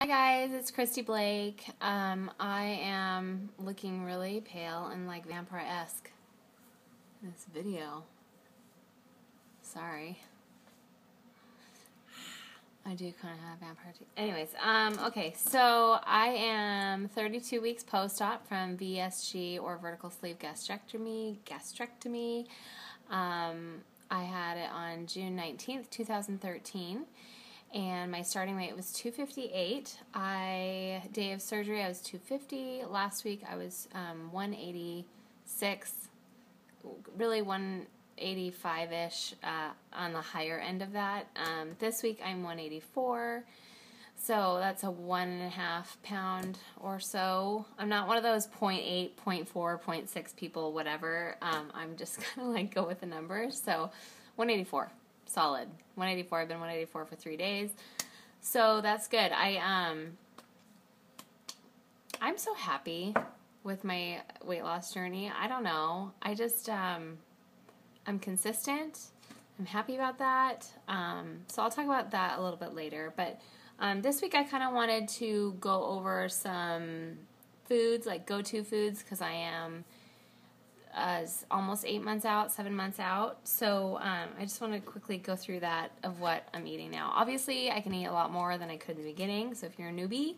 Hi guys, it's Christy Blake. I am looking really pale and like vampire-esque in this video. Sorry. I do kind of have vampire teeth. Anyways, okay, so I am 32 weeks post-op from VSG or vertical sleeve gastrectomy. I had it on June 19th, 2013. And my starting weight was 258. Day of surgery, I was 250. Last week, I was 186, really 185-ish on the higher end of that. This week, I'm 184. So that's a 1.5 pound or so. I'm not one of those 0.8, 0.4, 0.6 people, whatever. I'm just kind of like go with the numbers. So 184. Solid. 184. I've been 184 for 3 days. So that's good. I'm so happy with my weight loss journey. I don't know. I just, I'm consistent. I'm happy about that. So I'll talk about that a little bit later. But this week I kind of wanted to go over some foods, like go-to foods, because I am almost 8 months out, 7 months out. So I just want to quickly go through that of what I'm eating now. Obviously, I can eat a lot more than I could in the beginning. So if you're a newbie, you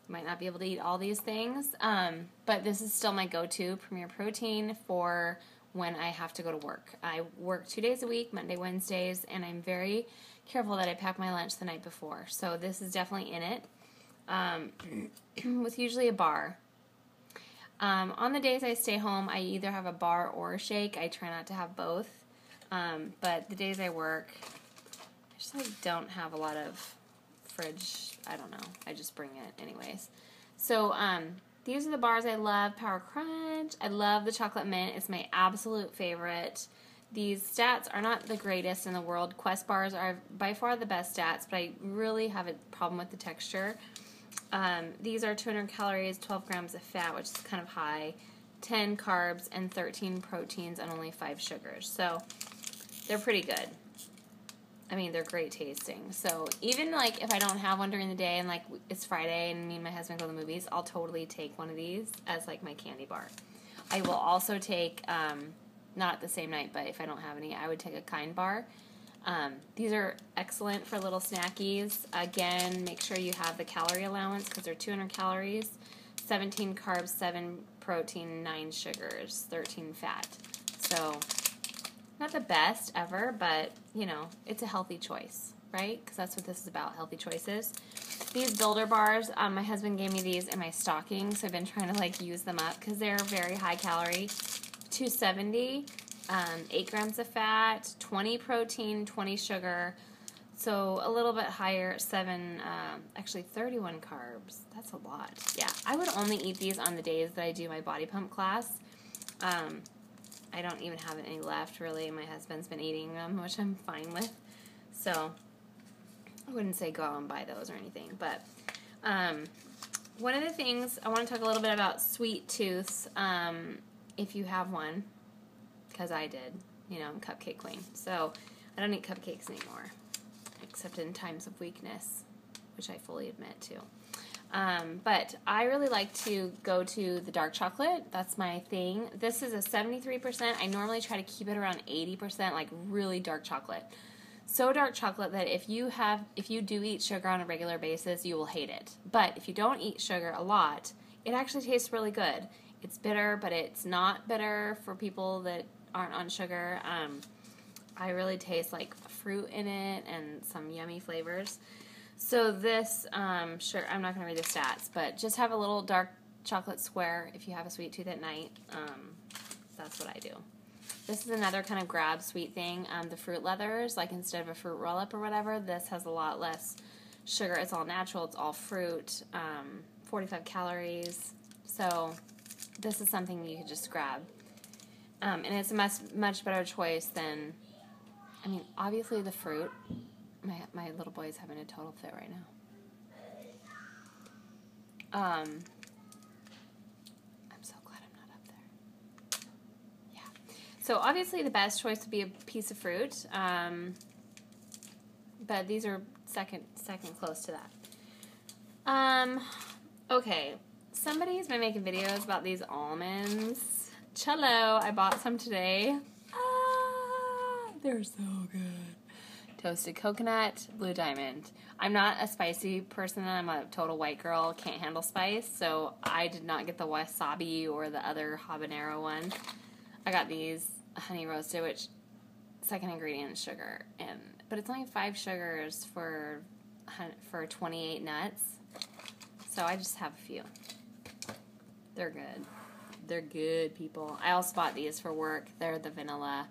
might not be able to eat all these things. But this is still my go-to Premier Protein for when I have to go to work. I work 2 days a week, Monday, Wednesdays, and I'm very careful that I pack my lunch the night before. So this is definitely in it, with usually a bar. On the days I stay home, I either have a bar or a shake. I try not to have both. But the days I work, I just like don't have a lot of fridge. I don't know. I just bring it anyways. So these are the bars I love. Power Crunch. I love the chocolate mint. It's my absolute favorite. These stats are not the greatest in the world. Quest bars are by far the best stats, but I really have a problem with the texture. These are 200 calories, 12 grams of fat, which is kind of high, 10 carbs, and 13 proteins, and only 5 sugars. So they're pretty good. I mean, they're great tasting. So even like if I don't have one during the day and like it's Friday and me and my husband go to the movies, I'll totally take one of these as like my candy bar. I will also take, not the same night, but if I don't have any, I would take a Kind bar. These are excellent for little snackies. Again, make sure you have the calorie allowance because they're 200 calories, 17 carbs, 7 protein, 9 sugars, 13 fat. So not the best ever, but, you know, it's a healthy choice, right? Because that's what this is about, healthy choices. These Builder bars, my husband gave me these in my stocking, so I've been trying to, like, use them up because they're very high calorie. 270, 8 grams of fat, 20 protein, 20 sugar, so a little bit higher, 31 carbs. That's a lot. Yeah, I would only eat these on the days that I do my body pump class. I don't even have any left, really. My husband's been eating them, which I'm fine with. So I wouldn't say go out and buy those or anything. But one of the things, I want to talk a little bit about sweet tooths, if you have one, because I did. You know, I'm cupcake queen. So I don't eat cupcakes anymore, except in times of weakness, which I fully admit to. But I really like to go to the dark chocolate. That's my thing. This is a 73%. I normally try to keep it around 80%, like really dark chocolate. So dark chocolate that if you do eat sugar on a regular basis, you will hate it. But if you don't eat sugar a lot, it actually tastes really good. It's bitter, but it's not bitter for people that aren't on sugar. I really taste like fruit in it and some yummy flavors. So this, sure, I'm not going to read the stats, but just have a little dark chocolate square if you have a sweet tooth at night. That's what I do. This is another kind of grab sweet thing. The fruit leathers, like instead of a fruit roll-up or whatever, this has a lot less sugar. It's all natural. It's all fruit. 45 calories. So this is something you could just grab. And it's a much better choice than, I mean, obviously the fruit. My little boy is having a total fit right now. I'm so glad I'm not up there. Yeah. So obviously the best choice would be a piece of fruit. But these are second close to that. Okay. Somebody's been making videos about these almonds. Cello, I bought some today. They're so good. Toasted coconut, blue diamond. I'm not a spicy person. I'm a total white girl. Can't handle spice. So I did not get the wasabi or the other habanero one. I got these honey roasted, which second ingredient is sugar. But it's only 5 sugars for 28 nuts. So I just have a few. They're good. They're good, people. I also bought these for work. They're the vanilla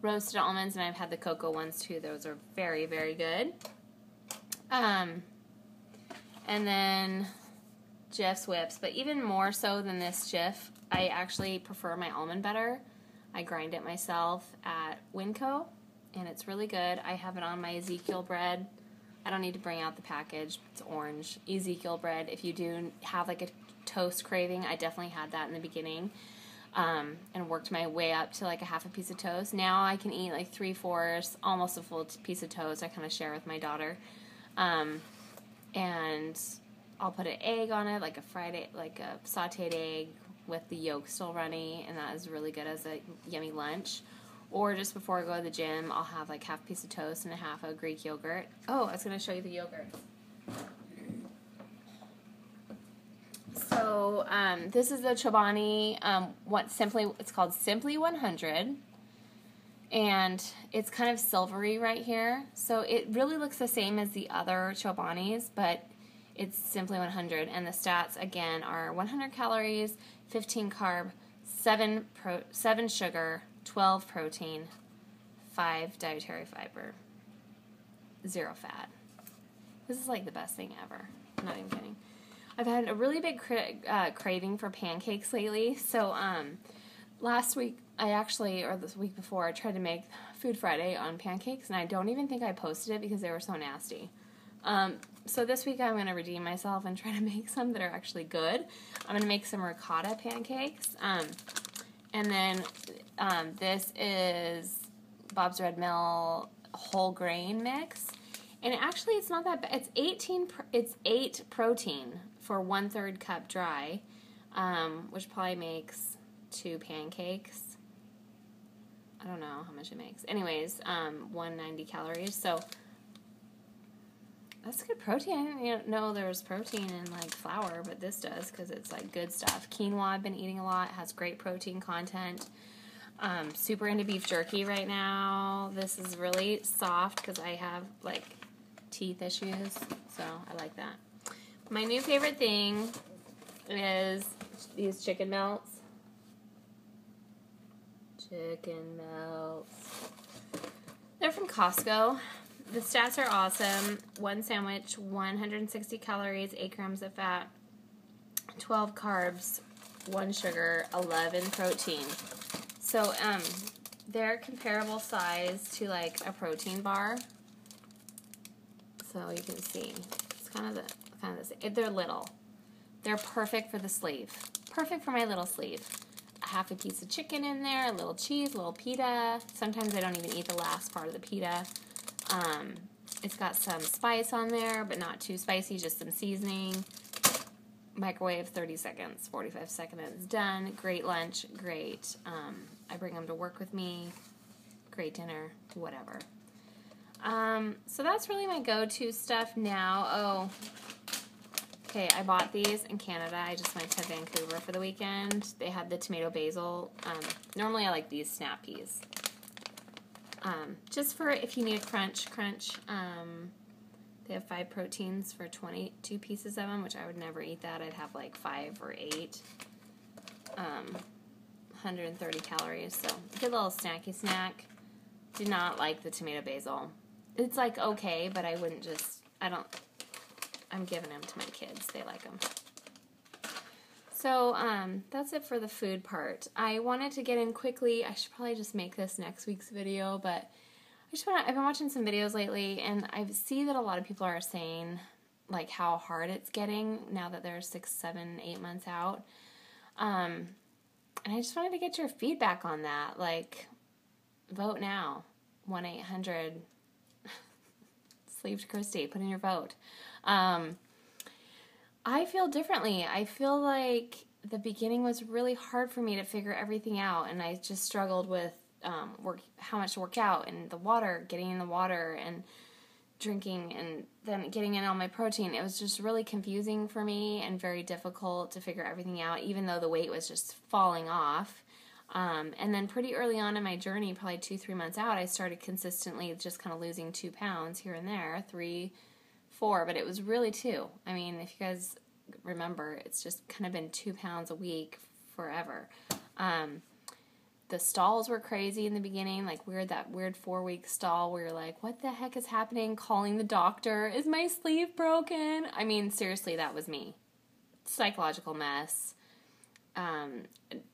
roasted almonds, and I've had the cocoa ones too. Those are very, very good. And then Jif's whips, but even more so than this Jif, I actually prefer my almond butter. I grind it myself at Winco, and it's really good. I have it on my Ezekiel bread. I don't need to bring out the package. It's orange. Ezekiel bread. If you do have like a toast craving, I definitely had that in the beginning. And worked my way up to like a half a piece of toast. Now I can eat like 3/4, almost a full piece of toast. I kind of share with my daughter. And I'll put an egg on it, like a fried egg, like a sauteed egg with the yolk still runny, and that is really good as a yummy lunch. Or just before I go to the gym, I'll have like half a piece of toast and a half of Greek yogurt. Oh, I was going to show you the yogurt. So, this is the Chobani, it's called Simply 100, and it's kind of silvery right here, so it really looks the same as the other Chobanis, but it's Simply 100, and the stats, again, are 100 calories, 15 carb, 7 sugar, 12 protein, 5 dietary fiber, 0 fat. This is like the best thing ever. I'm not even kidding. I've had a really big craving for pancakes lately. So last week, or this week before, I tried to make Food Friday on pancakes, and I don't even think I posted it because they were so nasty. So this week, I'm going to redeem myself and try to make some that are actually good. I'm going to make some ricotta pancakes. And then this is Bob's Red Mill whole grain mix. And actually, it's not that bad. It's 8 protein for 1/3 cup dry, which probably makes 2 pancakes. I don't know how much it makes. Anyways, 190 calories. So that's good protein. I didn't know there was protein in like flour, but this does because it's like good stuff. Quinoa I've been eating a lot. It has great protein content. Super into beef jerky right now. This is really soft because I have like teeth issues, so I like that. My new favorite thing is these chicken melts. Chicken melts. They're from Costco. The stats are awesome. 1 sandwich, 160 calories, 8 grams of fat, 12 carbs, 1 sugar, 11 protein. So, they're comparable size to like a protein bar. So you can see, it's kind of the same. They're little. They're perfect for the sleeve. Perfect for my little sleeve. A half a piece of chicken in there, a little cheese, a little pita. Sometimes I don't even eat the last part of the pita. It's got some spice on there, but not too spicy, just some seasoning. Microwave 30 seconds, 45 seconds, done. Great lunch, great. I bring them to work with me. Great dinner, whatever. So that's really my go-to stuff now. Oh, okay, I bought these in Canada. I just went to Vancouver for the weekend. They had the tomato basil. Normally I like these snap peas. Just for if you need a crunch. They have 5 proteins for 22 pieces of them, which I would never eat that. I'd have like 5 or 8. 130 calories, so good little snacky snack. Do not like the tomato basil. It's like okay, but I wouldn't I'm giving them to my kids. They like them. So, that's it for the food part. I wanted to get in quickly. I should probably just make this next week's video, but I've been watching some videos lately, and I see that a lot of people are saying, like, how hard it's getting now that they're 6, 7, 8 months out. And I just wanted to get your feedback on that. Like, vote now. 1-800 Sleeve to Christy. Put in your vote. I feel differently. I feel like the beginning was really hard for me to figure everything out, and I just struggled with how much to work out, and the water, getting in the water, and drinking, and then getting in all my protein. It was just really confusing for me and very difficult to figure everything out, even though the weight was just falling off. And then pretty early on in my journey, probably 2-3 months out, I started consistently just kind of losing 2 pounds here and there, 3, 4, but it was really 2. I mean, if you guys remember, it's just kind of been 2 pounds a week forever. The stalls were crazy in the beginning, like that weird 4-week stall where you're like, what the heck is happening? Calling the doctor, is my sleeve broken? I mean, seriously, that was me. Psychological mess.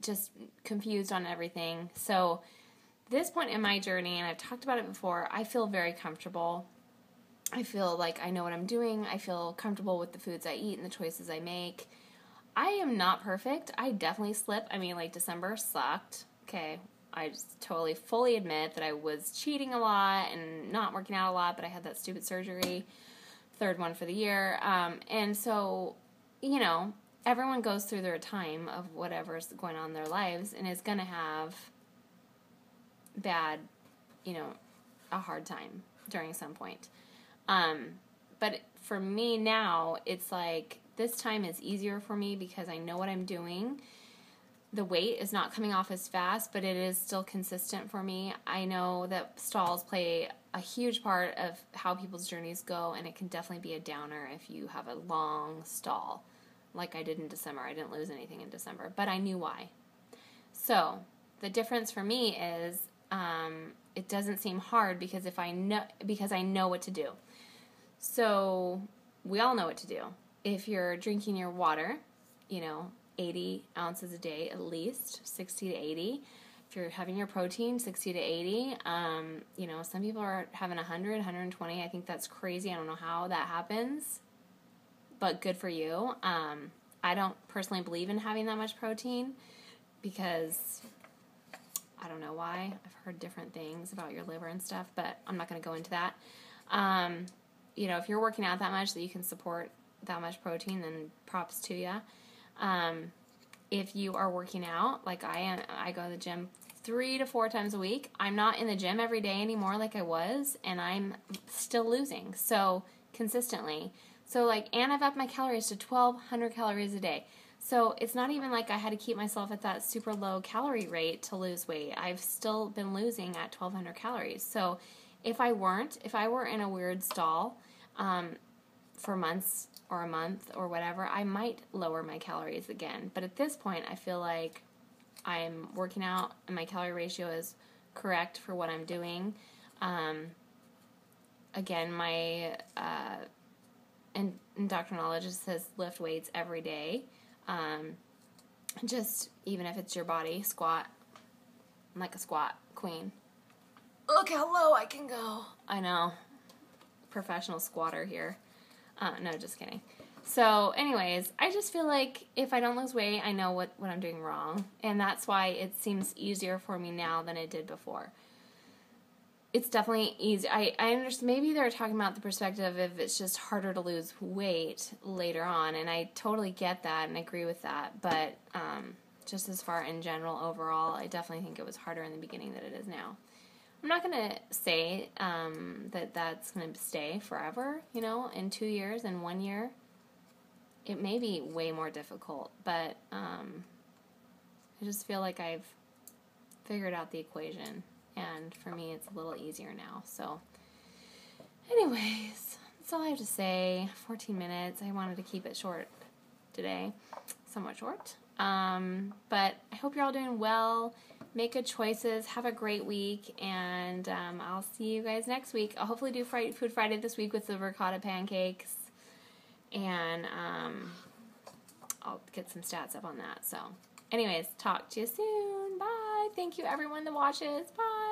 Just confused on everything. So this point in my journey, and I've talked about it before, I feel very comfortable. I feel like I know what I'm doing. I feel comfortable with the foods I eat and the choices I make. I am not perfect. I definitely slip. I mean, like, December sucked. Okay, I just totally fully admit that I was cheating a lot and not working out a lot, but I had that stupid surgery, 3rd one for the year. And so, you know, everyone goes through their time of whatever's going on in their lives and is going to have bad, a hard time during some point. But for me now, it's like this time is easier for me because I know what I'm doing. The weight is not coming off as fast, but it is still consistent for me. I know that stalls play a huge part of how people's journeys go, and it can definitely be a downer if you have a long stall, like I did in December. I didn't lose anything in December, but I knew why. So the difference for me is it doesn't seem hard because I know what to do. So we all know what to do. If you're drinking your water, 80 ounces a day at least, 60 to 80. If you're having your protein, 60 to 80. Some people are having 100, 120. I think that's crazy. I don't know how that happens, but good for you. I don't personally believe in having that much protein because I don't know why. I've heard different things about your liver and stuff, but I'm not going to go into that. If you're working out that much that you can support that much protein, then props to you. If you are working out, like I am, I go to the gym 3 to 4 times a week. I'm not in the gym every day anymore like I was, and I'm still losing, so consistently. So and I've upped my calories to 1,200 calories a day. So it's not even like I had to keep myself at that super low calorie rate to lose weight. I've still been losing at 1,200 calories. So if I were in a weird stall, for months or a month or whatever, I might lower my calories again. But at this point, I feel like I'm working out and my calorie ratio is correct for what I'm doing. Again, my endocrinologist says lift weights every day. Just even if it's your body, squat. I'm like a squat queen. Look how low I can go. I know. Professional squatter here. No, just kidding. So, anyways, I just feel like if I don't lose weight, I know what I'm doing wrong. And that's why it seems easier for me now than it did before. It's definitely easy. I understand. Maybe they're talking about the perspective of it's just harder to lose weight later on. And I totally get that and agree with that. But just as far in general, overall, I definitely think it was harder in the beginning than it is now. I'm not going to say that that's going to stay forever, in 2 years, in 1 year. It may be way more difficult, but I just feel like I've figured out the equation, and for me it's a little easier now. So anyways, that's all I have to say. 14 minutes. I wanted to keep it short today, somewhat short. But I hope you're all doing well. Make good choices. Have a great week, and I'll see you guys next week. I'll hopefully do Food Friday this week with the ricotta pancakes, and I'll get some stats up on that. So anyways, talk to you soon. Bye. Thank you everyone that watches. Bye.